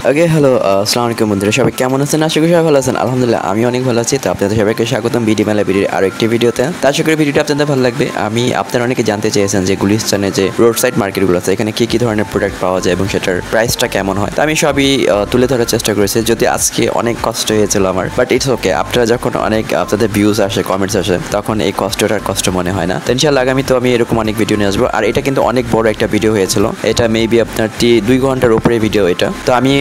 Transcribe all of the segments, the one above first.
Okay hello আসসালামু আলাইকুম বন্ধুরা, সবাই কেমন আছেন? আশা করি সবাই ভালো আছেন। আলহামদুলিল্লাহ আমি অনেক ভালো আছি। তো আপনাদের সবাইকে স্বাগতম বিডি মেলা বিডির আরও একটি ভিডিওতে। তো আশা করি ভিডিওটা আপনাদের ভালো লাগবে। আমি আপনারা অনেকে জানতে চেয়েছেন যে গুলিস্তানে যে রোড সাইড মার্কেটগুলো আছে এখানে কী ধরনের প্রোডাক্ট পাওয়া যায় এবং সেটার প্রাইসটা কেমন হয়। তো আমি সবই তুলে ধরার চেষ্টা করেছি, যদি আজকে অনেক কষ্ট হয়েছিল আমার, বাট ইটস ওকে। আপনারা যখন অনেক আপনাদের ভিউজ আসে, কমেন্টস আসে, তখন এই কষ্টটার কষ্ট মনে হয় না। তো ইনশাআল্লাহ আগামী তো আমি এরকম অনেক ভিডিও নিয়ে আসবো। আর এটা কিন্তু অনেক বড় একটা ভিডিও হয়েছিল, এটা মেবি আপনার 2 ঘন্টার উপরে ভিডিও এটা। তো আমি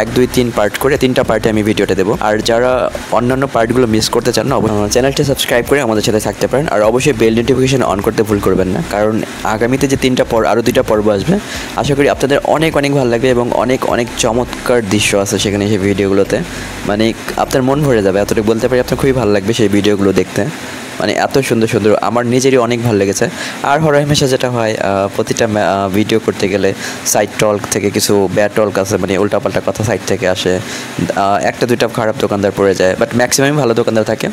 1, 2, 3 পার্ট করে 3টা পার্টে আমি ভিডিওটা দেবো। আর যারা অন্যান্য পার্টগুলো মিস করতে চান না, চ্যানেলটি সাবস্ক্রাইব করে আমাদের সাথে থাকতে পারেন। আর অবশ্যই বেল নোটিফিকেশন অন করতে ভুল করবেন না, কারণ আগামীতে যে 3টা আরও 2টা পর্ব আসবে, আশা করি আপনাদের অনেক ভালো লাগবে এবং অনেক চমৎকার দৃশ্য আছে সেখানে সেই ভিডিওগুলোতে। মানে আপনার মন ভরে যাবে, এতটুকু বলতে পারি। আপনার খুবই ভালো লাগবে সেই ভিডিওগুলো দেখতে, মানে এত সুন্দর আমার নিজেরই অনেক ভালো লেগেছে। আর হরহামেশা যেটা হয়, প্রতিটা ভিডিও করতে গেলে সাইড টল্ক থেকে কিছু ব্যাড টল্ক আছে, মানে উল্টাপাল্টা কথা সাইড থেকে আসে, 1-2টা খারাপ দোকানদার পড়ে যায়, বাট ম্যাক্সিমাম ভালো দোকানদার থাকে।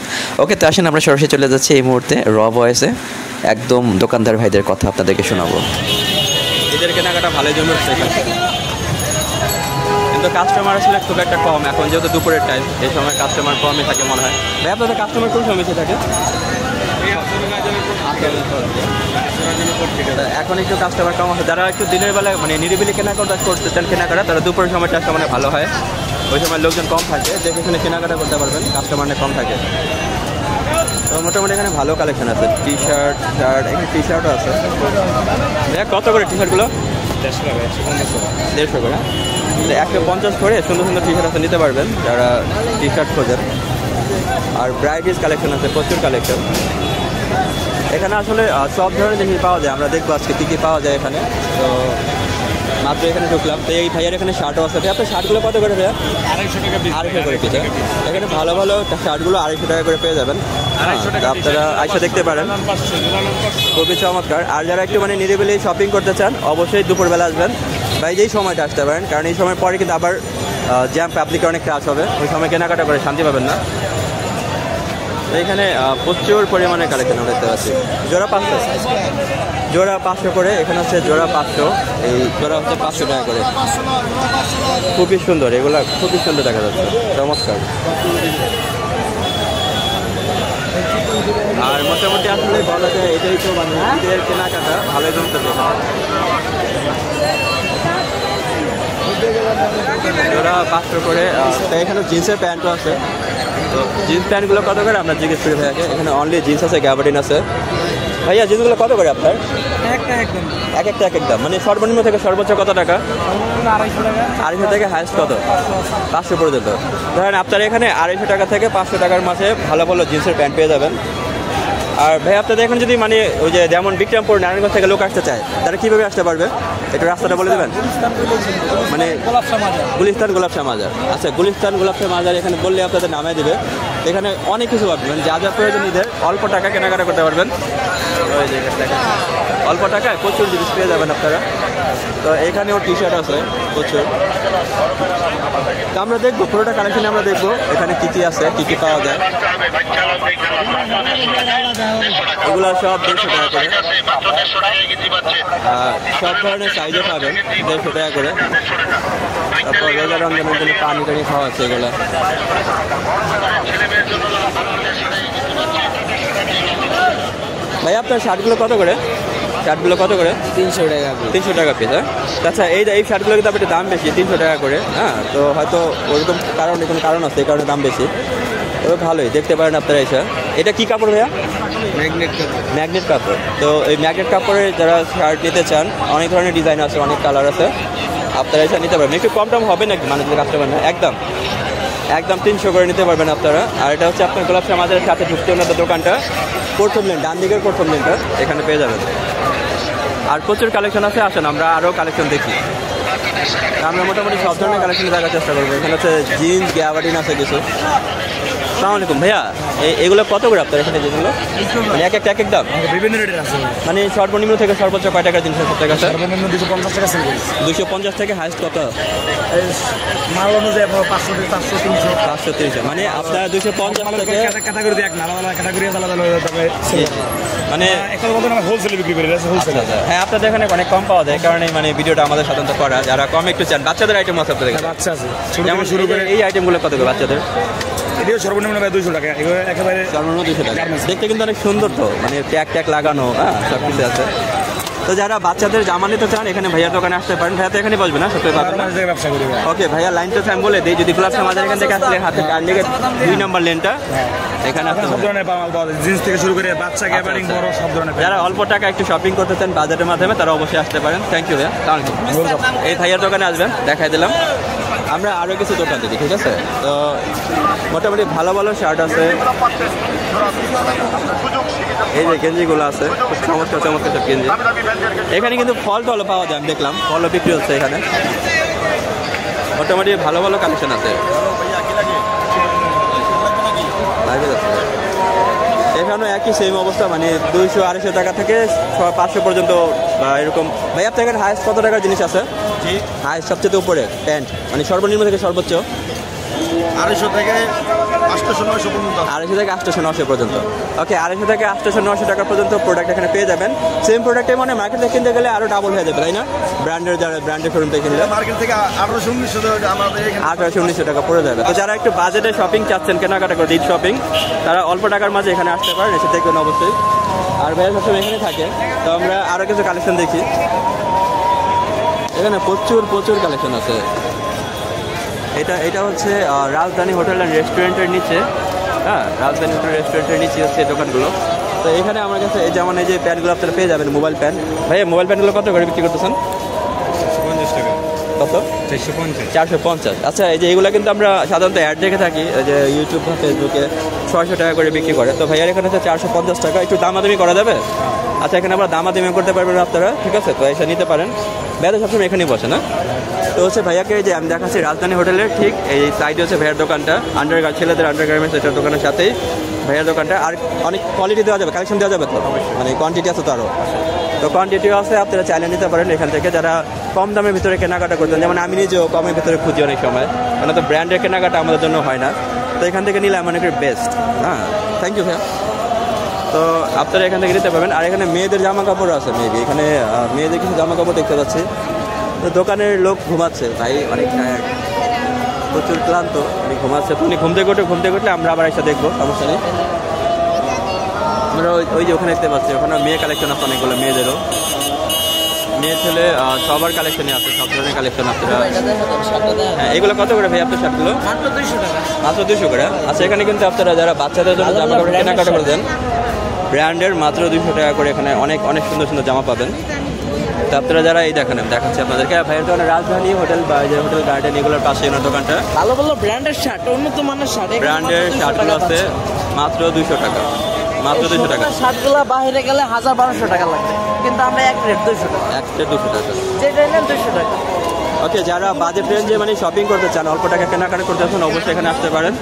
ওকে, তো আসেন আমরা সরাসরি চলে যাচ্ছি এই মুহূর্তে ভয়েসে একদম দোকানদার ভাইদের কথা আপনাদেরকে শোনাবো। এদের কেনাকাটা ভালোই জমেছে, কিন্তু কাস্টমার আসলে খুব একটা কম। এখন যেহেতু দুপুরের টাইম, এই সময় কাস্টমার কমই থাকে মনে হয়। ভাই আপনাদের কাস্টমার কোন সময় থাকে? এখন একটু কাস্টমার কম আছে। যারা একটু দিনের বেলায় মানে নিরিবিলি কেনাকাটা করতে চান, কেনাকাটা, তারা দুপুরের সময়টা আসলে মানে ভালো হয়। ওই সময় লোকজন কম থাকে, যে এখানে কেনাকাটা করতে পারবেন, কাস্টমার কম থাকে। তো মোটামুটি এখানে ভালো কালেকশন আছে, টি শার্ট, এখানে টি শার্টও আছে। কত করে টি শার্টগুলো? 150 করে। 150 করে সুন্দর টি শার্ট আছে, নিতে পারবেন যারা টি শার্ট খোঁজেন। আর ব্রাইটিস কালেকশন আছে, প্রচুর কালেকশন এখানে। আসলে সব ধরনের জিনিস পাওয়া যায়। আমরা দেখবো আজকে কী পাওয়া যায় এখানে। তো মাত্র এখানে ঢুকলাম, তো এই ভাইয়ার এখানে শার্টও আছে। আপনার শার্টগুলো কত করে ভাইয়া? 250 করে পিছে। এখানে ভালো শার্টগুলো 250 টাকা করে পেয়ে যাবেন। আপনারা আইসা দেখতে পারেন, খুবই চমৎকার। আর যারা একটু মানে নিরিবিলি শপিং করতে চান, অবশ্যই দুপুরবেলা আসবেন বা যেই সময়টা আসতে পারেন, কারণ এই সময় পরে কিন্তু আবার জ্যাম পাবলিকে অনেক ক্রাশ হবে, ওই সময় কেনাকাটা করে শান্তি পাবেন না। এখানে প্রচুর পরিমাণে কালেকশন দেখতে পাচ্ছি। জোড়া 500 করে। এখানে হচ্ছে জোড়া 500, এই জোড়া হচ্ছে 500 টাকা করে। খুবই সুন্দর, এগুলা খুবই সুন্দর দেখা যাচ্ছে, চমৎকার। আর মোটামুটি আসলে বলা যায় এটাই তো মানে ঈদের কেনাকাটা ভালোই জমতেছে। জোড়া 500 করে। এখানে জিন্সের প্যান্টও আছে। তো জিন্স প্যান্টগুলো কত করে আপনার জিজ্ঞেস করি ভাইয়াকে? এখানে অনলি জিন্স আছে, গ্যাবার্ডিন আছে। ভাইয়া জিন্সগুলো কত করে আপনার? এক একটা দাম, মানে সর্বনিম্ন থেকে সর্বোচ্চ কত টাকা? 250 থেকে হাইস্ট কত? 500 পর্যন্ত। ধরেন আপনার এখানে 250 টাকা থেকে 500 টাকার মাঝে ভালো জিন্সের প্যান্ট পেয়ে যাবেন। আর ভাই আপনাদের এখন যদি মানে ওই যে যেমন বিক্রমপুর, নারায়ণগঞ্জ থেকে লোক আসতে চায়, তারা কীভাবে আসতে পারবে? একটু রাস্তাটা বলে দেবেন। মানে গুলিস্তান গোলাপশাহ মাজার। আচ্ছা, গুলিস্তান গোলাপশাহ মাজার এখানে বললে আপনাদের নামে দেবে। এখানে অনেক কিছু পাবেন, যা প্রয়োজন ঈদের অল্প টাকা কেনাকাটা করতে পারবেন। অল্প টাকায় প্রচুর জিনিস পেয়ে যাবেন আপনারা। তো এখানেও টি শার্ট আছে প্রচুর। তো আমরা দেখবো পুরোটা কালেকশন, আমরা দেখবো এখানে কী আছে, কী পাওয়া যায়। এগুলো সব 150 টাকা করে। সব ধরনের সাইজে পাবেন 150 টাকা করে। তারপর রোজা রমজানের জন্য পানি টানি খাওয়া আছে এগুলো। ভাই আপনার শার্টগুলো কত করে? 300 টাকা পিস। আচ্ছা, এই শার্টগুলো কিন্তু আপনার দাম বেশি, 300 টাকা করে। হ্যাঁ, তো হয়তো ওরকম কোনো কারণ আছে, এই কারণে দাম বেশি। তবে ভালোই, দেখতে পারেন আপনারা এসে। এটা কি কাপড় ভাইয়া? ম্যাগনেট কাপড়। তো এই ম্যাগনেট কাপড়ের যারা শার্ট নিতে চান, অনেক ধরনের ডিজাইন আছে, অনেক কালার আছে, আপনারা এসে নিতে পারবেন। একটু কম দাম হবে নাকি মানে যদি কাস্টমার না? একদম 300 করে নিতে পারবেন আপনারা। আর এটা হচ্ছে আপনার গোলাপশাহ মাজারের সাথে ঢুকতে ওনাদের দোকানটা, প্রথম লেন, ডান দিকের প্রথম লেনটা, এখানে পেয়ে যাবেন। আর প্রচুর কালেকশন আছে, আসেন আমরা আরও কালেকশন দেখি। আমরা মোটামুটি সব ধরনের কালেকশন দেখার চেষ্টা করবো। এখানে হচ্ছে জিন্স, গ্যাবার্ডিন আছে কিছু। আসসালামু আলাইকুম ভাইয়া, এগুলো কত করে আপনার এখানে যেগুলো? মানে এক একটা এক এক দাম বিভিন্ন রেটের আছে। মানে সর্বনিম্ন থেকে সর্বোচ্চ কয় টাকার জিনিস আছে আপনার কাছে? সর্বনিম্ন 250 টাকা সেল করি। 250 থেকে হাইস্ট কত? মাল অনুযায়ী 500 400 300 530। মানে আপনার 250 থেকে ক্যাটাগরি দিয়ে এক না, আলাদা ক্যাটাগরি আলাদা আলাদা তবে মানে একটা কথা না, হোলসেলে বিক্রি করি, হোলসেল। হ্যাঁ, আপনাদের এখানে অনেক কম পাওয়া যায়, কারণে মানে ভিডিওটা আমাদের সাধারণত করা, যারা কম একটু চান। বাচ্চাদের আইটেম আছে আপনাদের এখানে? বাচ্চা আছে, যেমন শুরু করে এই আইটেমগুলো কত করে বাচ্চাদের? এটিও সর্বনিম্ন 200 টাকা, একেবারে সর্বনিম্ন 200 টাকা। দেখতে কিন্তু অনেক সুন্দর, তো মানে ট্যাগ ট্যাগ লাগানো, হ্যাঁ সব কিছু আছে। তো যারা বাচ্চাদের জামা নিতে চান এখানে ভাইয়ার দোকানে আসতে পারেন। ভাইয়া তো এখানে বসবে না, সত্যি পাবেন না? ব্যবসা করি। ওকে ভাইয়া, লাইনটা আমি বলে দিই, যদি ক্লাস আমাদের এখান থেকে আসলে হাতে ডান দিকে 2 নম্বর লেনটা, এখানে আসতে সব ধরনের মাল পাওয়া যায়, জিন্স থেকে শুরু করে বাচ্চা গ্যাবারিং বড় সব ধরনের। যারা অল্প টাকা একটু শপিং করতে চান বাজারের মাধ্যমে, তারা অবশ্যই আসতে পারেন। থ্যাংক ইউ ভাইয়া। এই ভাইয়ার দোকানে আসবেন, দেখাই দিলাম। আমরা আরও কিছু দোকান দেখি, ঠিক আছে? তো মোটামুটি ভালো ভালো শার্ট আছে, এই যে গেঞ্জিগুলো আছে, খুব চমৎকার চমৎকার সব গেঞ্জি। এখানে কিন্তু ফল টলও পাওয়া যায়, আমি দেখলাম ফলও বিক্রি হচ্ছে এখানে। মোটামুটি ভালো ভালো কালেকশন আছে। এখানেও একই সেম অবস্থা, মানে 200-250 টাকা থেকে 500 পর্যন্ত বা এরকম। ভাই আপনার এখানে হাইস্ট কত টাকার জিনিস আছে? জি, হাইস্ট সবচেয়ে উপরে প্যান্ট, মানে সর্বনিম্ন থেকে সর্বোচ্চ 250 থেকে 800-900 পর্যন্ত। 250 থেকে 800-900 পর্যন্ত। ওকে, 250 থেকে 800-900 টাকা পর্যন্ত প্রোডাক্ট এখানে পেয়ে যাবেন। সেম প্রোডাক্টে মানে মার্কেট থেকে কিনতে গেলে আরও ডাবল হয়ে যাবে, তাই না? ব্র্যান্ডের, যারা ব্র্যান্ডের শোরুম থেকে কিনলে মার্কেট থেকে 1800-1900 টাকা পড়ে যাবে। তো যারা একটু বাজেটে শপিং চাচ্ছেন, কেনাকাটা করে ঈদ শপিং, তারা অল্প টাকার মাঝে এখানে আসতে পারেন, এসে দেখবেন অবশ্যই। আর ভাইয়া সবসময় এখানে থাকে। তো আমরা আরও কিছু কালেকশন দেখি। এখানে প্রচুর প্রচুর কালেকশন আছে। এটা হচ্ছে রাজধানী হোটেল অ্যান্ড রেস্টুরেন্টের নিচে, হ্যাঁ, রাজধানী হোটেল রেস্টুরেন্টের নিচে হচ্ছে এই দোকানগুলো। তো এখানে আমার কাছে এই যেমন এই যে প্যান্টগুলো আপনারা পেয়ে যাবেন, মোবাইল প্যান্ট। ভাইয়া মোবাইল প্যান্টগুলো কত করে বিক্রি করতেছেন? 50 টাকা। কত? 450। আচ্ছা, এই যে এগুলো কিন্তু আমরা সাধারণত অ্যাড দেখে থাকি, এই যে ইউটিউব বা ফেসবুকে 600 টাকা করে বিক্রি করে। তো ভাইয়ার এখানে হচ্ছে 450 টাকা। একটু দামাদামি করা যাবে? আচ্ছা, এখানে আমরা দামাদামি করতে পারবেন আপনারা, ঠিক আছে? তো এসে নিতে পারেন। ভাইয়া তো সবসময় এখানেই বসে না? তো হচ্ছে ভাইয়াকে যে আমি দেখাচ্ছি রাজধানী হোটেলের ঠিক এই সাইডে হচ্ছে ভাইয়ার দোকানটা, ছেলেদের আন্ডারগার্মেন্টস এটার দোকানের সাথেই ভাইয়ার দোকানটা। আর অনেক কোয়ালিটি দেওয়া যাবে, কালেকশন দেওয়া যাবে তো, মানে কোয়ান্টিটি আছে তো আরও। তো কোয়ান্টিটিও আছে, আপনারা চাইলে নিতে পারেন এখান থেকে। যারা কম দামের ভিতরে কেনাকাটা করতেন, যেমন আমি নিজেও কমের ভিতরে খুঁজি অনেক সময়, মানে তো ব্র্যান্ডের কেনাকাটা আমাদের জন্য হয় না, তো এখান থেকে নিলে আমার অনেকের বেস্ট। হ্যাঁ, থ্যাংক ইউ ভাইয়া। তো আপনারা এখান থেকে নিতে পারবেন। আর এখানে মেয়েদের জামা কাপড় আছে, মেবি এখানে মেয়েদের কিছু জামা কাপড় দেখতে পাচ্ছি। তো দোকানের লোক ঘুমাচ্ছে, ভাই অনেক টায়ার্ড, প্রচুর ক্লান্ত, উনি ঘুমাচ্ছে। উনি ঘুম থেকে উঠলে আমরা আবার এসে দেখবো, সমস্যা নেই। আমরা ওই যে ওখানে দেখতে পাচ্ছি, ওখানে মেয়ে কালেকশন আছে অনেকগুলো, মেয়েদেরও, মেয়ে ছেলে সবার কালেকশনই আছে, সব ধরনের কালেকশন আপনারা। হ্যাঁ, এগুলো কত করে ভাই আপনার শার্টগুলো? মাত্র 200 টাকা। মাত্র 200 করে। আচ্ছা, এখানে কিন্তু আপনারা যারা বাচ্চাদের জন্য জামা কাপড় কেনাকাটা করে দেন, ব্র্যান্ডের মাত্র 200 টাকা করে এখানে অনেক অনেক সুন্দর সুন্দর জামা পাবেন। তো আপনারা যারা এই দেখেন, দেখাচ্ছি আপনাদেরকে ভাইয়ের দোকানে রাজধানী হোটেল বা যে হোটেল গার্ডেন, এগুলোর পাশে ওনার দোকানটা। ভালো ভালো ব্র্যান্ডের শার্ট, উন্নত মানের শার্ট, ব্র্যান্ডের শার্টগুলো আছে মাত্র 200 টাকা, মাত্র 200 টাকা। শার্টগুলো বাইরে গেলে 1000-1200 টাকা লাগবে, কিন্তু আমরা এক রেট 200 টাকা, এক প্লেট 200 টাকা। যেটা নেন 200 টাকা। ওকে, যারা বাজেট রেঞ্জে মানে শপিং করতে চান, অল্প টাকা কেনাকাটা করতে চান, অবশ্যই এখানে আসতে পারেন।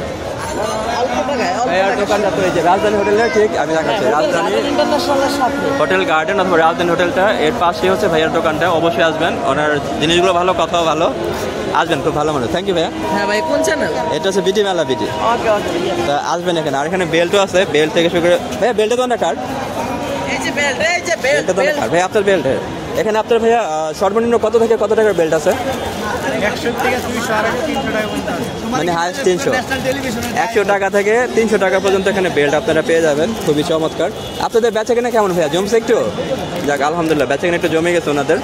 অল্প টাকায়, ভাইয়ার দোকানটা তো এই যে রাজধানী হোটেলের ঠিক আমি দেখাচ্ছি, রাজধানী ইন্টারন্যাশনালের সাথে হোটেল গার্ডেন অথবা রাজধানী হোটেলটা, এর পাশে হচ্ছে ভাইয়ার দোকানটা। অবশ্যই আসবেন, ওনার জিনিসগুলো ভালো, কথাও ভালো, আসবেন, খুব ভালো মানুষ। থ্যাংক ইউ ভাইয়া। হ্যাঁ ভাই, কোন চ্যানেল? এটা হচ্ছে বিটি মেলা বিটি। ওকে ওকে, তা আসবেন এখানে। আর এখানে বেল্টও আছে, বেল্ট থেকে শুরু করে। ভাইয়া বেল্টে তো না কার্ড, এই যে বেল্ট, এই যে বেল্ট, বেল্টে তো না কার্ড। ভাইয়া আপনার বেল্ট এখানে আপনার ভাইয়া সর্বনিম্ন কত থেকে কত টাকার বেল্ট আছে? 100 থেকে 200 আর 300 টাকা পর্যন্ত আছে। মানে হাইস্ট 300, 100 টাকা থেকে 300 টাকা পর্যন্ত এখানে বেল্ট আপনারা পেয়ে যাবেন, খুবই চমৎকার। আপনাদের বেচাকেনা কেমন ভাইয়া, জমছে একটু? যাক, আলহামদুলিল্লাহ, বেচাকেনা একটু জমে গেছে ওনাদের।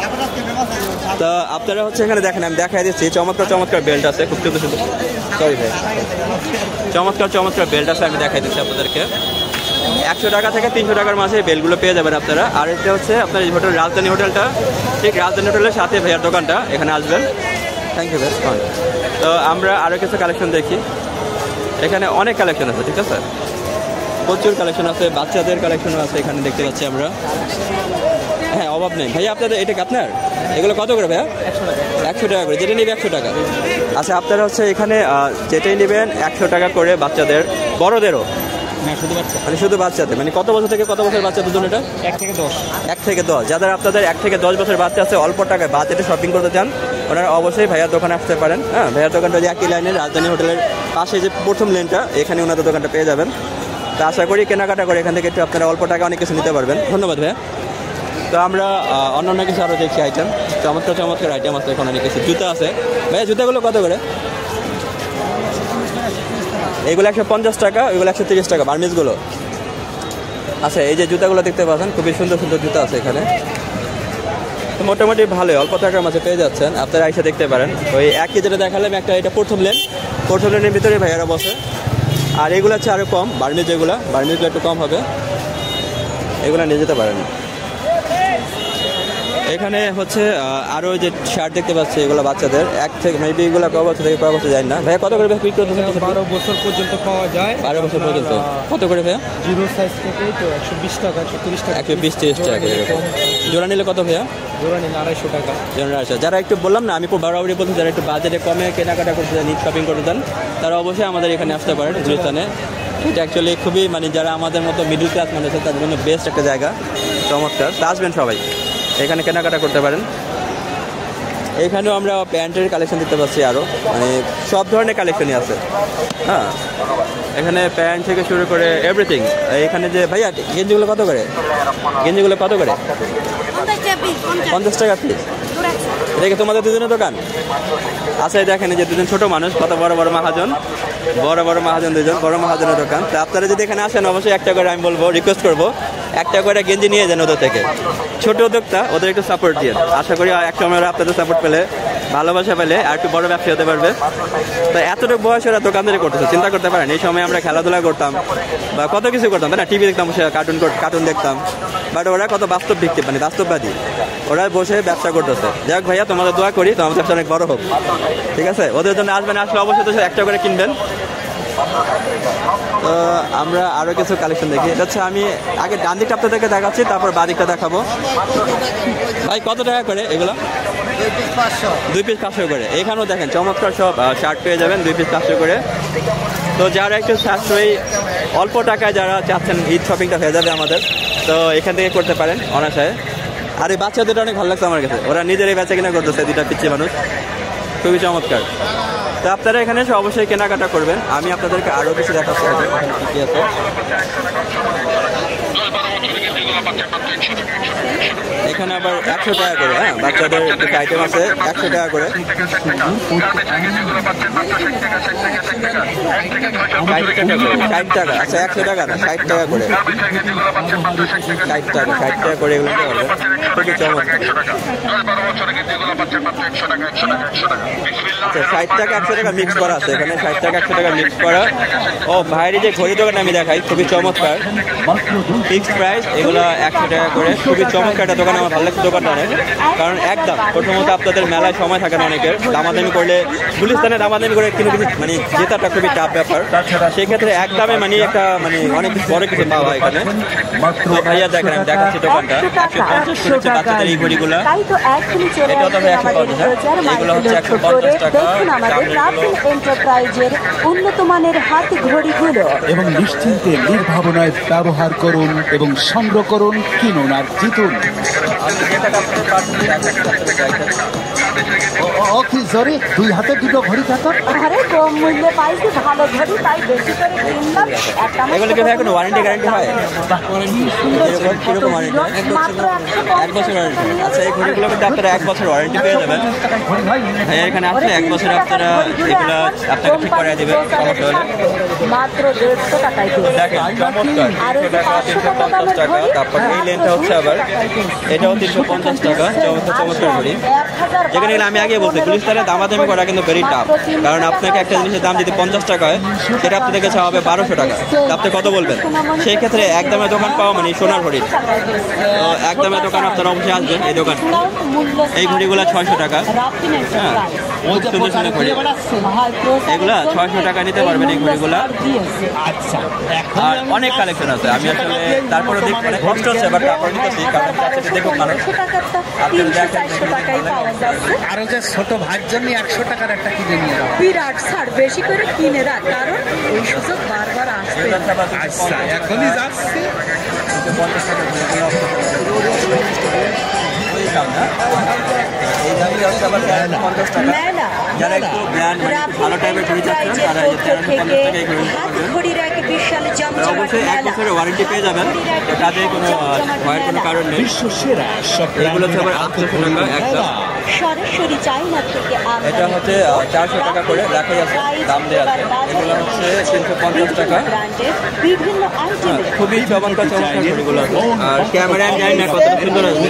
তো আপনারা হচ্ছে এখানে দেখেন, আমি দেখাই দিচ্ছি, চমৎকার চমৎকার বেল্ট আছে, খুব সুন্দর সুন্দর। সরি ভাই, চমৎকার চমৎকার বেল্ট আছে, আমি দেখাই দিচ্ছি আপনাদেরকে। 100 টাকা থেকে 300 টাকার মাঝে এই বেল্টগুলো পেয়ে যাবেন আপনারা। আর এটা হচ্ছে আপনার এই হোটেল রাজধানী হোটেলটা, ঠিক রাজধানী হোটেলের সাথে ভাইয়ার দোকানটা, এখানে আসবেন। থ্যাংক ইউ ভাই। তো আমরা আরও কিছু কালেকশন দেখি। এখানে অনেক কালেকশন আছে, ঠিক আছে, প্রচুর কালেকশন আছে, বাচ্চাদের কালেকশনও আছে এখানে দেখতে পাচ্ছি আমরা। হ্যাঁ, অভাব নেই ভাইয়া। আপনাদের এটা কি আপনার? এগুলো কত করে ভাইয়া? 100 টাকা করে, যেটা নেবে 100 টাকা। আচ্ছা, আপনারা হচ্ছে এখানে যেটাই নেবেন 100 টাকা করে, বাচ্চাদের বড়দেরও? মানে শুধু বাচ্চাদের, মানে কত বছর থেকে কত বছর বাচ্চাদের জন্য এটা? 1 থেকে 10। 1 থেকে 10। যাদের আপনাদের 1 থেকে 10 বছর বাচ্চা আছে, অল্প টাকায় বাজেটে শপিং করতে চান, ওনারা অবশ্যই ভাইয়ার দোকানে আসতে পারেন। হ্যাঁ, ভাইয়ার দোকানটা যে একই লাইনের রাজধানী হোটেলের পাশে যে প্রথম লেনটা, এখানে ওনাদের দোকানটা পেয়ে যাবেন। তো আশা করি কেনাকাটা করে এখান থেকে একটু আপনারা অল্প টাকা অনেক কিছু নিতে পারবেন। ধন্যবাদ ভাইয়া। তো আমরা অন্যান্য কিছু আরও দেখছি আইটেম, চমৎকার চমৎকার আইটেম আছে এখানে, অনেক কিছু জুতা আছে। ভাইয়া জুতাগুলো কত করে? এগুলো 150 টাকা, ওইগুলো 130 টাকা, বার্মিজগুলো। আচ্ছা, এই যে জুতাগুলো দেখতে পাচ্ছেন, খুবই সুন্দর সুন্দর জুতা আছে এখানে। তো মোটামুটি ভালোই অল্প টাকার মাঝে পেয়ে যাচ্ছেন, আপনারা এসে দেখতে পারেন। ওই একই যেটা দেখালাম একটা, এটা প্রথম লেনের ভিতরে ভাইয়ারা বসে। আর এগুলো হচ্ছে আরও কম, বার্মিজগুলো একটু কম হবে, এগুলো নিয়ে যেতে পারেন। এখানে হচ্ছে আরও যে শার্ট দেখতে পাচ্ছি, এগুলো বাচ্চাদের 1 থেকে মেবি এগুলো কয় বছর থেকে কয় বছর যায় না ভাইয়া? কত করে বিক্রি করতেছেন? 12 বছর পর্যন্ত পাওয়া যায়। 12 বছর পর্যন্ত কত করে ভাইয়া? 0 সাইজ থেকে তো 120 টাকা, 130 টাকা, 120-30 টাকা এরকম। জোড়া নিলে কত ভাইয়া? জোড়া নিলে 250 টাকা। যারা একটু বললাম না, আমি খুব বারবারই বলছি, যারা একটু বাজেটে কমে কেনাকাটা করতে চান, শপিং করতে চান, তারা অবশ্যই আমাদের এখানে আসতে পারেন গুলিস্তানে। এটা অ্যাকচুয়ালি খুবই মানে যারা আমাদের মতো মিডল ক্লাস মানুষ আছে তাদের জন্য বেস্ট একটা জায়গা, চমৎকার। তা আসবেন সবাই, এখানে কেনাকাটা করতে পারেন। এখানেও আমরা প্যান্টের কালেকশন দিতে পারছি, আরও মানে সব ধরনের কালেকশনই আছে। হ্যাঁ, এখানে প্যান্ট থেকে শুরু করে এভরিথিং। এখানে যে ভাইয়া গেঞ্জিগুলো কত করে? 50 টাকা পিস। এটা কি তোমাদের দুজনের দোকান? আচ্ছা, দেখেন যে দুজন ছোট মানুষ, কত বড় বড় মহাজন, দুজন বড় মহাজনের দোকান। তো আপনারা যদি এখানে আসেন, অবশ্যই একটা করে আমি বলবো, রিকোয়েস্ট করবো, একটা করে গেঞ্জি নিয়ে যান ওদের থেকে। ছোট উদ্যোক্তা, ওদের একটু সাপোর্ট দিয়ে, আশা করি একটা আমরা আপনাদের সাপোর্ট পেলে, ভালোবাসা পেলে আর একটু বড় ব্যবসা হতে পারবে। তো এতটুকু বয়স ওরা দোকানদারি করতেছে, চিন্তা করতে পারেন। এই সময় আমরা খেলাধুলা করতাম বা কত কিছু করতাম, তাই না? টিভি দেখতাম, কার্টুন দেখতাম, বাট ওরা কত বাস্তব ভিত্তি, মানে বাস্তববাদী, ওরা বসে ব্যবসা করতেছে। যাই হোক ভাইয়া, তোমাদের দোয়া করি তোমাদের ব্যবসা অনেক বড় হোক, ঠিক আছে? ওদের জন্য আসবেন, আসলে অবশ্যই তো একটা করে কিনবেন। তো আমরা আরও কিছু কালেকশন দেখি। এটা হচ্ছে, আমি আগে ডান দিকটা আপনাদেরকে দেখাচ্ছি, তারপর বাঁ দিকটা দেখাবো। ভাই কত টাকা করে এগুলো? 2 পিস 500 করে। এখানেও দেখেন চমৎকার সব শার্ট পেয়ে যাবেন, 2 পিস 500 করে। তো যারা একটু সাশ্রয়ী, অল্প টাকায় যারা চাচ্ছেন ঈদ শপিংটা হয়ে যাবে আমাদের, তো এখান থেকে করতে পারেন অনায়াসে। আর এই বাচ্চাদের অনেক ভালো লাগছে আমার কাছে, ওরা নিজেরাই বেচা কিনা করতেছে, 2টা পিচ্ছি মানুষ, খুবই চমৎকার। তো আপনারা এখানে এসে অবশ্যই কেনাকাটা করবেন। আমি আপনাদেরকে আরও কিছু দেখাচ্ছি এখানে কী কী আছে। এখানে আবার 100 টাকা করে, হ্যাঁ, বাচ্চাদের কিছু আইটেম আছে 100 টাকা করে। 60 টাকা, আচ্ছা 100 টাকা না, 60 টাকা করে, 60 টাকা করে এগুলো নিতে পারবেন, খুবই চমৎকার। আচ্ছা, 60 টাকা 100 টাকা মিক্স করা আছে এখানে, 60 টাকা 100 টাকা মিক্স করা। ও ভাইয়ের যে ঘড়ি দোকান আমি দেখাই, খুবই চমৎকার, ফিক্সড প্রাইস, এগুলো 100 টাকা করে। খুবই চমৎকার একটা দোকান, আমার ভালো লাগছে দোকানটা অনেক, কারণ একদম প্রথমত আপনাদের মেলায় সময় থাকে না অনেকের, দামাদামি করলে গুলিস্তানে দামাদামি করে কিন্তু কিছু মানে জেতাটা খুবই টাফ ব্যাপার। সেক্ষেত্রে একদমে মানে একটা মানে অনেক বড় কিছু পাওয়া হয় এখানে। তো ভাইয়া দেখেন, আমি দেখাচ্ছি দোকানটা 150 করেছে বাচ্চাদের এই ঘড়িগুলো, এটা তো 150, এগুলো হচ্ছে 150 টাকা। এন্টারপ্রাইজের উন্নত মানের হাত ঘড়িগুলো এবং নিশ্চিন্তে নির্ভাবনায় ব্যবহার করুন এবং সংগ্রহ করুন, কিনুন আর জিতুন। ও কি জোরে, 2 হাতে 2টো ঘড়ি থাকো। আরে কম মূল্যে পাইছি ভালো ঘড়ি, তাই বেশি করে কিনলাম। এগুলো কি ভাই কোনো ওয়ারেন্টি গ্যারান্টি হয়? কিরকম ওয়ারেন্টি? 1 বছর ওয়ারেন্টি। আচ্ছা, এই ঘড়িগুলো কিন্তু আপনারা 1 বছর ওয়ারেন্টি পেয়ে যাবেন। হ্যাঁ, এখানে আসলে 1 বছর আপনারা এগুলো আপনাকে ঠিক করে দেবে, সমস্যা হলে মাত্র 150 টাকায় দেখেন চমৎকার। 300 টাকা, 350 টাকা। তারপর এই লেনটা হচ্ছে আবার, এটাও 350 টাকা, চমৎকার ঘড়ি। যেখানে আমি আগে বলছি, গুলিস্তানে দামাদামি করা কিন্তু ভেরি টাফ, কারণ আপনাকে একটা জিনিসের দাম যদি 50 টাকা হয়, সেটা আপনাদের কাছে হবে 1200 টাকা। আপনি কত বলবেন? সেই ক্ষেত্রে একদমে দোকান পাওয়া মানে সোনার ঘড়ি। তো একদমে দোকান আপনারা অবশ্যই আসবেন, এই দোকান, এই ঘড়িগুলো 600 টাকা। হ্যাঁ, সুন্দর সুন্দর ঘড়ি, এগুলা 600 টাকা নিতে পারবেন এই ঘড়িগুলা। আর অনেক কালেকশন আছে, আমি আসলে তারপরে দেখতে অনেক কষ্ট হচ্ছে, বাট তারপরে দিতেছি কারণ কাছে দেখুন মানুষ। আরো যে ছোট ভাইয়ের জন্য 100 টাকার একটা কিনে নিয়ে যাও। বিরাট ছাড় বেশি করে কিনে রাখ, কারণ এই সুযোগ বারবার আসবে। আচ্ছা এখনই যাচ্ছি। মেলা যারা একটু ব্র্যান্ড ভালো টাইপের ঘড়ি চাচ্ছেন তারা এই 450 টাকা এই ঘড়ি পাবেন। ঘড়ির এক বিশাল জমজমাট অবশ্যই 1 বছরের ওয়ারেন্টি পেয়ে যাবেন, তো কাজে কোনো ভয়ের কোনো কারণ নেই। বিশ্ব সেরা সব এগুলো হচ্ছে আবার 800 টাকা একদম। সরাসরি চাইনা থেকে এটা হচ্ছে 400 টাকা করে দেখা যাচ্ছে, দাম দেওয়া আছে। এগুলো হচ্ছে 350 টাকা। ব্র্যান্ডের বিভিন্ন আইটেম খুবই চমৎকার চমৎকার ঘড়িগুলো আছে, আর ক্যামেরা জানি না কত সুন্দর আছে।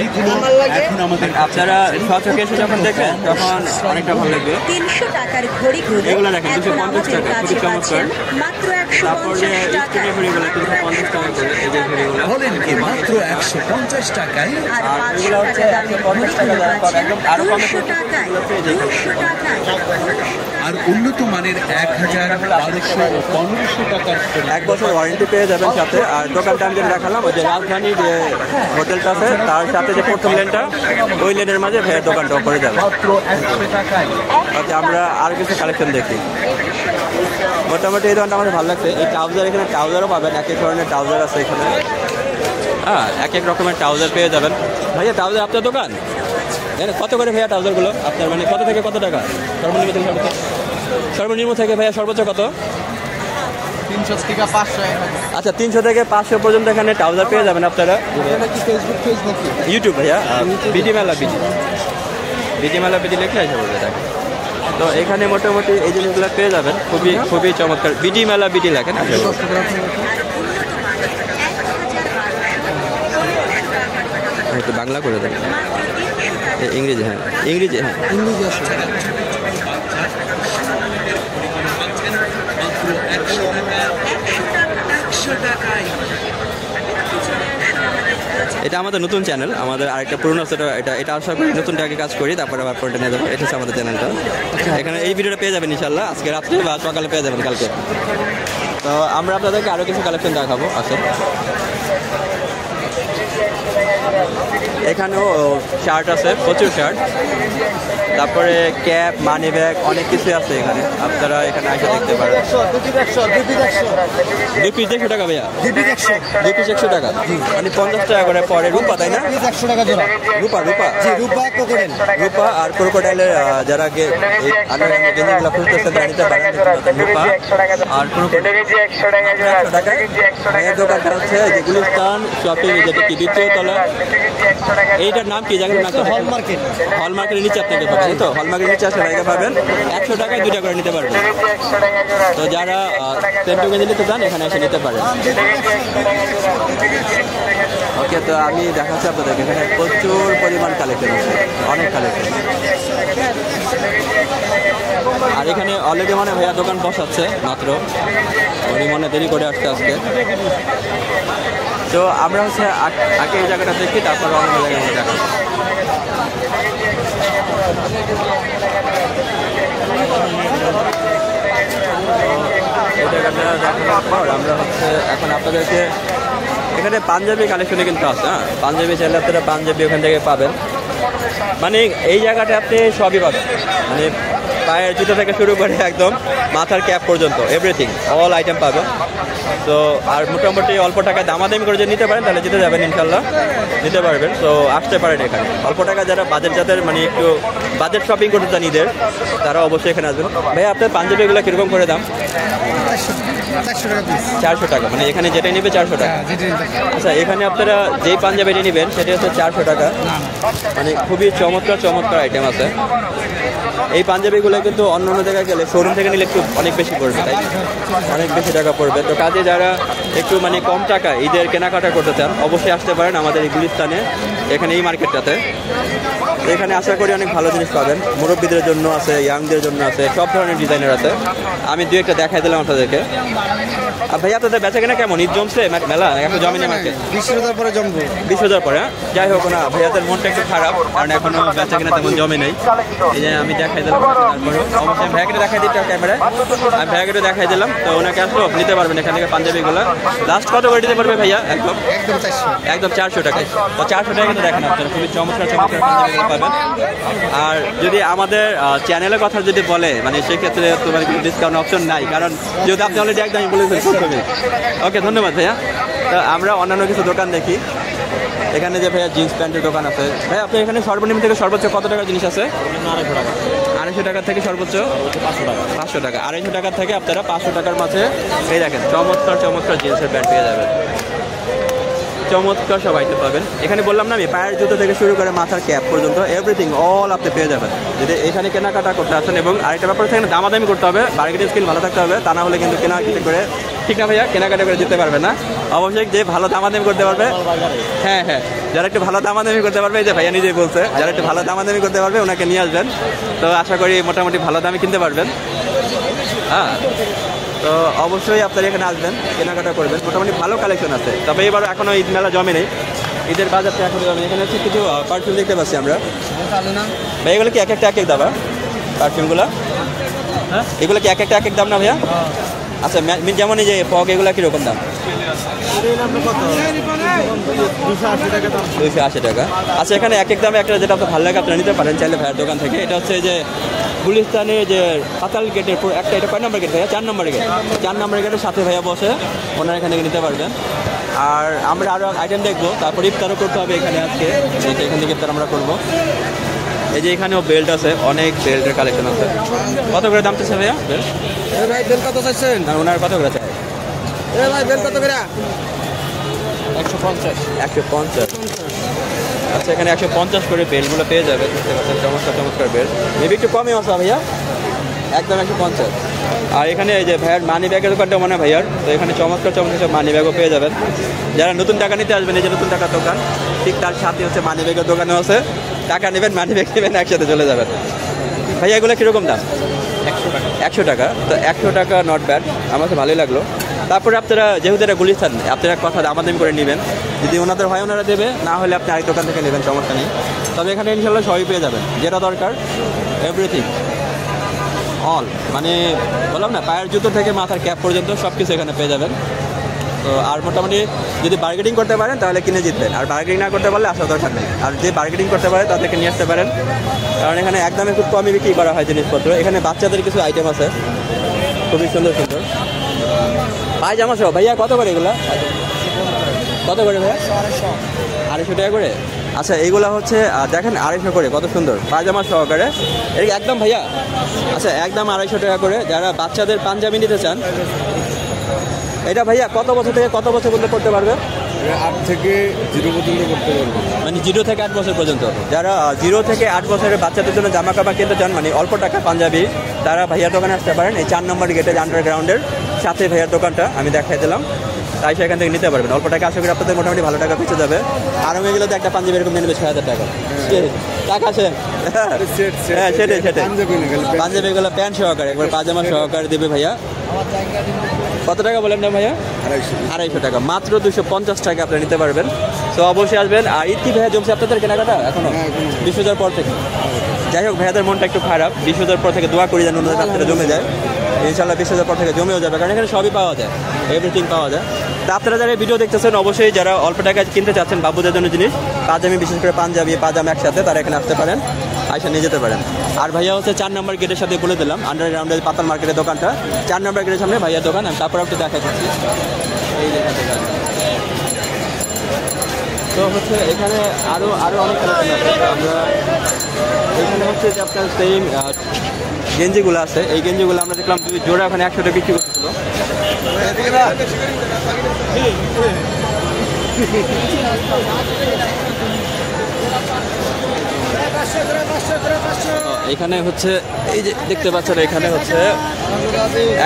এখন আমাদের আপনারা সচকে এসে যখন দেখেন তখন অনেকটা ভালো লাগবে। 300 টাকার ঘড়িগুলো এগুলো দেখেন 250 টাকা, খুবই চমৎকার। মাত্র তারপরে 150 টাকা। স্ক্রিনের ঘড়িগুলো 350 টাকা করে, এই যে ঘড়িগুলো। বলেন কি মাত্র 150 টাকায়। আর আর 500 এগুলো হচ্ছে টাকা দামের 150 টাকা দাম পাবেন, একদম আরো কমে 200 টাকায় 200 টাকায় আর উন্নত মানের 1000, 1200 ও 1500 টাকার 1 বছর ওয়ারেন্টি পেয়ে যাবেন সাথে। আর দোকানটা আমি যেটা দেখালাম, ওই যে রাজধানী যে হোটেলটা আছে তার সাথে যে প্রথম লেনটা, ওই লেনের মাঝে ভাইয়ের দোকানটা করে যাবে। মাত্র 100 টাকায়। আচ্ছা, আমরা আর কিছু কালেকশন দেখি। মোটামুটি এই দোকানটা আমাদের ভালো লাগছে। এই ট্রাউজার, এখানে ট্রাউজারও পাবেন, এক এক ধরনের ট্রাউজার আছে এখানে। হ্যাঁ, এক এক রকমের ট্রাউজার পেয়ে যাবেন। ভাইয়া ট্রাউজার আপনার দোকান কত করে ভাইয়া ট্রাউজারগুলো আপনার, মানে কত থেকে কত টাকা সর্বনিম্ন থেকে সর্বোচ্চ? সর্বনিম্ন থেকে ভাইয়া সর্বোচ্চ কত? 300 থেকে 500। আচ্ছা, 300 থেকে 500 পর্যন্ত এখানে ট্রাউজার পেয়ে যাবেন আপনারা। ইউটিউব ভাইয়া বিডি মেলা, বিডি মেলা বিডি লেখে আসে বলবে তাকে। তো এখানে মোটামুটি এই জিনিসগুলো পেয়ে যাবেন, খুবই খুবই চমৎকার। বিডি মেলা বিডি লেখেন আসে একটু বাংলা করে দেবেন, ইংরেজি। হ্যাঁ, ইংরেজি। হ্যাঁ, ইংরেজি আছে। এটা আমাদের নতুন চ্যানেল, আমাদের আরেকটা পুরনো আছে, এটা আশা করি নতুন টাকে কাজ করি, তারপরে আবার পরে নিয়ে যাবো। এটা হচ্ছে আমাদের চ্যানেলটা। এখানে এই ভিডিওটা পেয়ে যাবেন ইনশাল্লাহ আজকে রাত্রে বা সকালে পেয়ে যাবেন কালকে। তো আমরা আপনাদেরকে আরও কিছু কালেকশন দেখাবো। আচ্ছা, এখানেও শার্ট আছে, প্রচুর শার্ট, তারপরে ক্যাপ, মানি ব্যাগ, অনেক কিছু আছে এখানে। আপনারা এখানে এসে দেখতে পারেন। 2 পিস 100 টাকা ভাইয়া, 2 পিস 100 টাকা, মানে 50 টাকা করে পরে। রূপা তাই না? 100 টাকা জোড়া। রূপা রূপা ক্রোকোডাইল। রূপা আর ক্রোকোডাইলের যারা গেঞ্জিগুলো খুঁজতেছে তারা নিতে পারেন। রূপা আর ক্রোকোডাইল 100 টাকা। এই দোকানটা হচ্ছে যে গুলিস্তান শপিং, যেটা কি দ্বিতীয় তলা। এইটার নাম কি জায়গার নাম? হল মার্কেট। হল মার্কেটের নিচে আপনাকে পাবেন, তো হল মার্কেটের নিচে আসলে জায়গা পাবেন। 100 টাকায় 2টা করে নিতে পারবেন। তো যারা সেন্টু গেঞ্জি নিতে চান এখানে এসে নিতে পারেন। ওকে, তো আমি দেখাচ্ছি আপনাদেরকে, এখানে প্রচুর পরিমাণ কালেকশন আছে, অনেক কালেকশন। আর এখানে অলরেডি মানে ভাইয়া দোকান বসাচ্ছে মাত্র, উনি মনে দেরি করে আসছে আজকে। তো আমরা হচ্ছে আগে এই জায়গাটা দেখি, তারপর অন্য জায়গায় দেখাবো। এই জায়গাটা দেখানোর পর আমরা হচ্ছে এখন আপনাদেরকে এখানে পাঞ্জাবি কালেকশনে কিন্তু আছে। হ্যাঁ, পাঞ্জাবি চাইলে আপনারা পাঞ্জাবি ওখান থেকে পাবেন। মানে এই জায়গাটা আপনি সবই পাবেন, মানে পায়ের জুতো থেকে শুরু করে একদম মাথার ক্যাপ পর্যন্ত এভরিথিং, অল আইটেম পাবেন। তো আর মোটামুটি অল্প টাকায় দামাদামি করে যদি নিতে পারেন তাহলে জিতে যাবেন ইনশাল্লাহ, নিতে পারবেন। তো আসতে পারেন এখানে। অল্প টাকা যারা বাজেট, যাদের মানে একটু বাজেট শপিং করতে চান ঈদের, তারা অবশ্যই এখানে আসবেন। ভাই আপনার পাঞ্জাবিগুলো কীরকম করে দাম? 400 টাকা, মানে এখানে যেটা নেবে 400 টাকা। আচ্ছা, এখানে আপনারা যেই পাঞ্জাবিটা নেবেন সেটা হচ্ছে 400 টাকা, মানে খুবই চমৎকার চমৎকার আইটেম আছে। এই পাঞ্জাবিগুলো কিন্তু অন্য অন্য জায়গায় গেলে শোরুম থেকে নিলে একটু অনেক বেশি পড়বে, তাই অনেক বেশি টাকা পড়বে। তো কাজে যারা একটু মানে কম টাকা ঈদের কেনাকাটা করতে চান অবশ্যই আসতে পারেন আমাদের এই গুলিস্তানে, এখানে এই মার্কেটটাতে। এখানে আশা করি অনেক ভালো জিনিস পাবেন। মুরব্বীদের জন্য আছে, ইয়াংদের জন্য আছে, সব ধরনের ডিজাইনের আছে। আমি দু একটা দেখাই দিলাম আপনাদেরকে। আর ভাইয়া আপনাদের বেচা কেনা কেমন? ঈদ জমছে মেলা এখন জমেনি মার্কেট? 20,000 পরে জমবো। 20,000 পরে? যাই হোক না, ভাইয়াদের মনটা একটু খারাপ, কারণ এখনো বেচা কেনা তেমন জমে নেই। এই যে আমি দেখাই দিলাম, তারপরে অবশ্যই ভাইয়াকে দেখাই দিতে ক্যামেরায়, আমি ভাইয়াকে দেখাই দিলাম। তো ওনাকে আসলো নিতে পারবেন এখান থেকে পাঞ্জাবিগুলো। লাস্ট কত করে দিতে পারবে ভাইয়া? একদম 400 টাকায়। তো 400 টাকা কিন্তু দেখেন আপনারা খুবই চমৎকার পাঞ্জাবিগুলো পাবেন। আর যদি আমাদের চ্যানেলের কথা যদি বলে, মানে সেক্ষেত্রে তোমার ডিসকাউন্ট অপশন নাই, কারণ যেহেতু আপনি অলরেডি একদম বলেছেন। ওকে, ধন্যবাদ ভাইয়া। তো আমরা অন্যান্য কিছু দোকান দেখি। এখানে যে ভাইয়া জিন্স প্যান্টের দোকান আছে। ভাই আপনি এখানে সর্বনিম্ন থেকে সর্বোচ্চ কত টাকার জিনিস আছে? 250 টাকা থেকে সর্বোচ্চ 500 টাকা। 250 টাকা থেকে আপনারা 500 টাকার মাঝে এই দেখেন চমৎকার জিন্সের প্যান্ট পেয়ে যাবেন। চমৎকার সব আইটেম পাবেন এখানে। বললাম না আমি, পায়ের জুতো থেকে শুরু করে মাথার ক্যাপ পর্যন্ত এভরিথিং অল আপনি পেয়ে যাবেন যদি এখানে কেনাকাটা করতে আসেন। এবং আরেকটা ব্যাপার থেকে দামাদামি করতে হবে, বার্গেনিং স্কিল ভালো থাকতে হবে, তা না হলে কিন্তু কেনাকাটা করে, ঠিক না ভাইয়া, কেনাকাটা করে দিতে পারবে না। অবশ্যই যে ভালো দামাদামি করতে পারবে, হ্যাঁ, যারা একটু ভালো দামাদামি করতে পারবে, এই যে ভাইয়া নিজেই বলছে, যারা একটু ভালো দামাদামি করতে পারবে ওনাকে নিয়ে আসবেন। তো আশা করি মোটামুটি ভালো দামে কিনতে পারবেন। হ্যাঁ, তো অবশ্যই আপনারা এখানে আসবেন, কেনাকাটা করবেন। মোটামুটি ভালো কালেকশন আছে। তবে এবার এখনো ঈদ মেলা জমে নেই, ঈদের বাজারটা এখনো জমে। এখানে হচ্ছে কিছু পারফিউম দেখতে পাচ্ছি আমরা। ভাই এগুলো কি এক একটা এক এক দাম? পারফিউমগুলো হ্যাঁ, এগুলো কি এক একটা এক এক দাম না ভাইয়া? আচ্ছা, যেমন এই যে ফগ, এগুলো কীরকম দাম? 280 টাকা। আচ্ছা, এখানে এক এক দামে একটা যেটা আপনার ভালো লাগে আপনারা নিতে পারেন চাইলে ভাইয়ের দোকান থেকে। এটা হচ্ছে যে গুলিস্তানের যে পাতাল গেটের একটা, এটা কয় নম্বর গেট ভাইয়া? 4 নম্বর গেট। 4 নম্বর গেটের সাথে ভাইয়া বসে, ওনারা এখানে নিতে পারবেন। আর আমরা আরও আইটেম দেখবো, তারপর ইফতারও করতে হবে এখানে আজকে। এখান থেকে ইফতার আমরা করবো। এই যে এখানেও বেল্ট আছে, অনেক বেল্টের কালেকশন আছে। কত করে দাম চাইছে ভাইয়া বেল্ট? ভাই বেল কত চাইছেন? আর ওনার কত করে চাই? ভাই বেল কত করে? 150। আচ্ছা, এখানে 150 করে বেল্টগুলো পেয়ে যাবে। চমৎকার বেল্ট। মেবি একটু কমই আছে ভাইয়া, একদম 150। আর এখানে এই যে ভাইয়ার মানি ব্যাগের দোকানটা মনে হয় ভাইয়ার, তো এখানে চমৎকার সব মানি ব্যাগও পেয়ে যাবেন। যারা নতুন টাকা নিতে আসবেন, এই যে নতুন টাকার দোকান, ঠিক তার সাথে হচ্ছে মানি ব্যাগের দোকানও আছে। টাকা নেবেন, মানি ব্যাগ নেবেন, একসাথে চলে যাবেন। ভাইয়া এগুলো কীরকম দাম? 100 টাকা। তো 100 টাকা নট ব্যাড, আমার তো ভালোই লাগলো। তারপরে আপনারা যেহেতু এটা গুলিস্তান, আপনারা কথা দামাদামি করে নেবেন। যদি ওনাদের হয় ওনারা দেবে, না হলে আপনি আরেক দোকান থেকে নেবেন, সমস্যা নেই। তবে এখানে ইনশাল্লাহ সবই পেয়ে যাবেন, যেটা দরকার এভরিথিং অল, মানে বললাম না, পায়ের জুতো থেকে মাথার ক্যাপ পর্যন্ত সব কিছু এখানে পেয়ে যাবেন। তো আর মোটামুটি যদি বার্গেনিং করতে পারেন তাহলে কিনে জিতবেন, আর বার্গেনিং না করতে পারলে আসার দরকার নেই। আর যে বার্গেনিং করতে পারে তাদেরকে নিয়ে আসতে পারেন, কারণ এখানে একদমে খুব কমই বিক্রি করা হয় জিনিসপত্র। এখানে বাচ্চাদের কিছু আইটেম আছে খুবই সুন্দর। পায়জামা সহ ভাইয়া কত করে এগুলা? কত করে ভাইয়া? 250 টাকা করে। আচ্ছা, এইগুলা হচ্ছে দেখেন 250 করে, কত সুন্দর পায়জামা সহকারে। এটা একদম ভাইয়া? আচ্ছা, একদম 250 টাকা করে। যারা বাচ্চাদের পাঞ্জাবি নিতে চান, এটা ভাইয়া কত বছর থেকে কত বছর পর্যন্ত করতে পারবে? 8 থেকে 0 পর্যন্ত করতে পারবো। মানে 0 থেকে 8 বছর পর্যন্ত। যারা 0 থেকে 8 বছরের বাচ্চাদের জন্য জামা কাপড় কিনতে চান, মানে অল্প টাকা পাঞ্জাবি, তারা ভাইয়ার দোকানে আসতে পারেন। এই 4 নম্বর গেটের আন্ডারগ্রাউন্ডের সাথে ভাইয়ার দোকানটা আমি দেখাই দিলাম, তাই সেখান থেকে নিতে পারবেন। অল্প টাকা আশা করি আপনাদের মোটামুটি ভালো টাকা পিছিয়ে যাবে। আর আমি এগুলোতে একটা পাঞ্জাবি এরকম নেবে 6,000 টাকা। টাকা আছে, হ্যাঁ সেটাই। পাঞ্জাবিগুলো প্যান্ট সহকারে, একবার পাজামা সহকারে দেবে ভাইয়া। কত টাকা বলেন না ভাইয়া? 250 টাকা। মাত্র 250 টাকা আপনারা নিতে পারবেন। তো অবশ্যই আসবেন। আর ঈদ কি ভাইয়া জমছে আপনাদের কেনাকাটা এখনো? 20,000 পর থেকে। যাই হোক, ভাইয়াদের মনটা একটু খারাপ। 20,000 পর থেকে দোয়া করি যেন ওনাদের রাত্রে জমে যায়। ইনশাল্লাহ 20,000 পর থেকে জমেও যাবে, কারণ এখানে সবই পাওয়া যায়, এভরিথিং পাওয়া যায়। তা আপনারা যারা ভিডিও দেখতেছেন, অবশ্যই যারা অল্প টাকায় কিনতে চাচ্ছেন বাবুদের জন্য জিনিস, পাজামি, বিশেষ করে পাঞ্জাবি পাজামা একসাথে, তারা এখানে আসতে পারেন, আইসা নিয়ে যেতে পারেন। আর ভাইয়া হচ্ছে 4 নম্বর গেটের সাথে বলে দিলাম, আন্ডারগ্রাউন্ডের পাতাল মার্কেটের দোকানটা 4 নম্বর গেটের সামনে ভাইয়ার দোকান। আমি তারপর একটু দেখা যাচ্ছি এই জায়গা। তো হচ্ছে এখানে আরও অনেক কালেকশন আছে। আমরা এখানে হচ্ছে যে আপনার সেম গেঞ্জিগুলো আছে, এই গেঞ্জিগুলো আমরা দেখলাম 2 জোড়া ওখানে 100 টাকা বিক্রি করছিল। এখানে হচ্ছে এই যে দেখতে পাচ্ছেন, এখানে হচ্ছে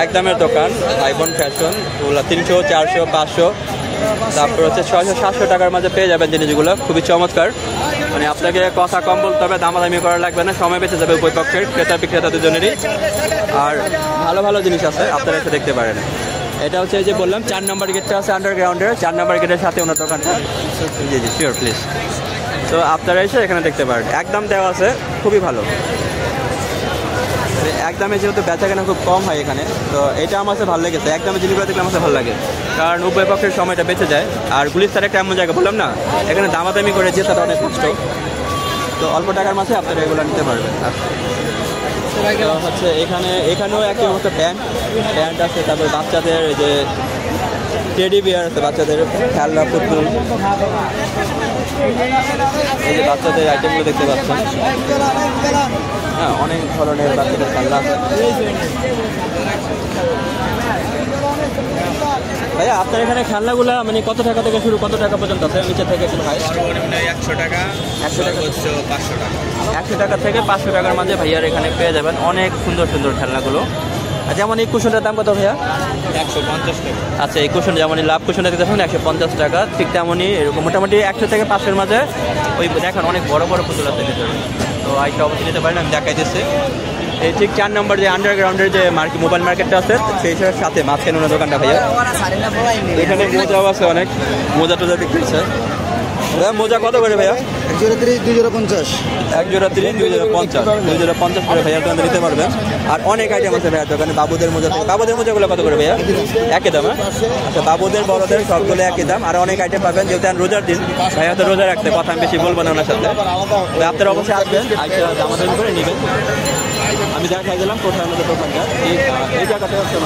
এক দামের দোকান, আইবন ফ্যাশন, ওগুলো 300, 400, 500 তারপর হচ্ছে 600-700 টাকার মাঝে পেয়ে যাবেন জিনিসগুলো, খুবই চমৎকার। মানে আপনাকে কথা কম বলতে হবে, দামাদামি করা লাগবে না, সময় বেঁচে যাবে উভয় পক্ষের, ক্রেতা বিক্রেতা দুজনেরই। আর ভালো ভালো জিনিস আছে, আপনারা এসে দেখতে পারেন। এটা হচ্ছে এই যে বললাম 4 নম্বর গেটটা আছে আন্ডারগ্রাউন্ডের, 4 নম্বর গেটের সাথে ওনার দোকানটা। জি জি শিওর প্লিজ। তো আপনারা এসে এখানে দেখতে পারেন, একদম দেওয়া আছে, খুবই ভালো। একদমে যেহেতু বেচা কেনা খুব কম হয় এখানে, তো এটা আমার কাছে ভালো লেগেছে। একদমে জিনিসগুলো দেখলে আমার কাছে ভালো লাগে, কারণ উভয় পক্ষের সময়টা বেঁচে যায়। আর গুলিস্তান একটা এমন জায়গা, বললাম না, এখানে দামাদামি করে যেতে অনেক কষ্ট, তো অল্প টাকার মাঝে আপনারা এগুলো নিতে পারবেন। হচ্ছে এখানেও একই অবস্থা, প্যান্ট আছে, তারপরে বাচ্চাদের যে টেডি বিয়ার আছে, বাচ্চাদের খেলনা, ফুটবল, এই যে বাচ্চাদের আইটেমগুলো দেখতে পাচ্ছেন। হ্যাঁ, অনেক ধরনের বাচ্চাদের খেলনা আছে। ভাইয়া আপনার এখানে খেলনাগুলো মানে কত টাকা থেকে শুরু, কত টাকা পর্যন্ত আছে? নিচে থেকে একটু ভাই। 100 টাকা, 100 টাকা, 500 টাকা, 100 টাকা থেকে 500 টাকার মাঝে ভাইয়ার এখানে পেয়ে যাবেন অনেক সুন্দর সুন্দর খেলনাগুলো। যেমন এই কুশনটার দাম কত ভাইয়া? 150 টাকা। আচ্ছা, এই কুশন যেমন লাভ কুশনটা দিতে 150 টাকা, ঠিক তেমনই এরকম মোটামুটি 100 থেকে 500-এর মাঝে। ওই দেখেন অনেক বড় বড় পুতুল আছে ভিতরে, তো আইসা অবশ্যই নিতে পারেন, আমি দেখাই দিচ্ছি। এই ঠিক 4 নম্বর যে আন্ডারগ্রাউন্ডের যে মোবাইল মার্কেটটা আছে, সেই সাথে মাঝখানে ওনার দোকানটা ভাইয়া। এখানে মোজাও আছে, অনেক মোজা টোজা বিক্রি হচ্ছে। মোজা কত করে ভাইয়া? 1 জোড়া 30, 2 জোড়া 50। 1 জোড়া 30, 2 জোড়া 50, 2 জোড়া 50 করে ভাইয়ার দোকানে নিতে পারবেন। আর অনেক আইটেম আছে ভাইয়ার দোকানে। বাবুদের মোজা, বাবুদের মোজাগুলো কত করে ভাইয়া? একই দাম? আচ্ছা, বাবুদের বড়দের সবগুলো একই দাম। আর অনেক আইটেম পাবেন, যেহেতু রোজার দিন, ভাইয়া তো রোজা রাখতে, কথা আমি বেশি বলবো না ওনার সাথে। আপনারা অবশ্যই আসবেন, দামাদামি করে নেবেন। আমি দেখাই দিলাম কোথায় আমাদের দোকানটা, এই জায়গাটা হচ্ছে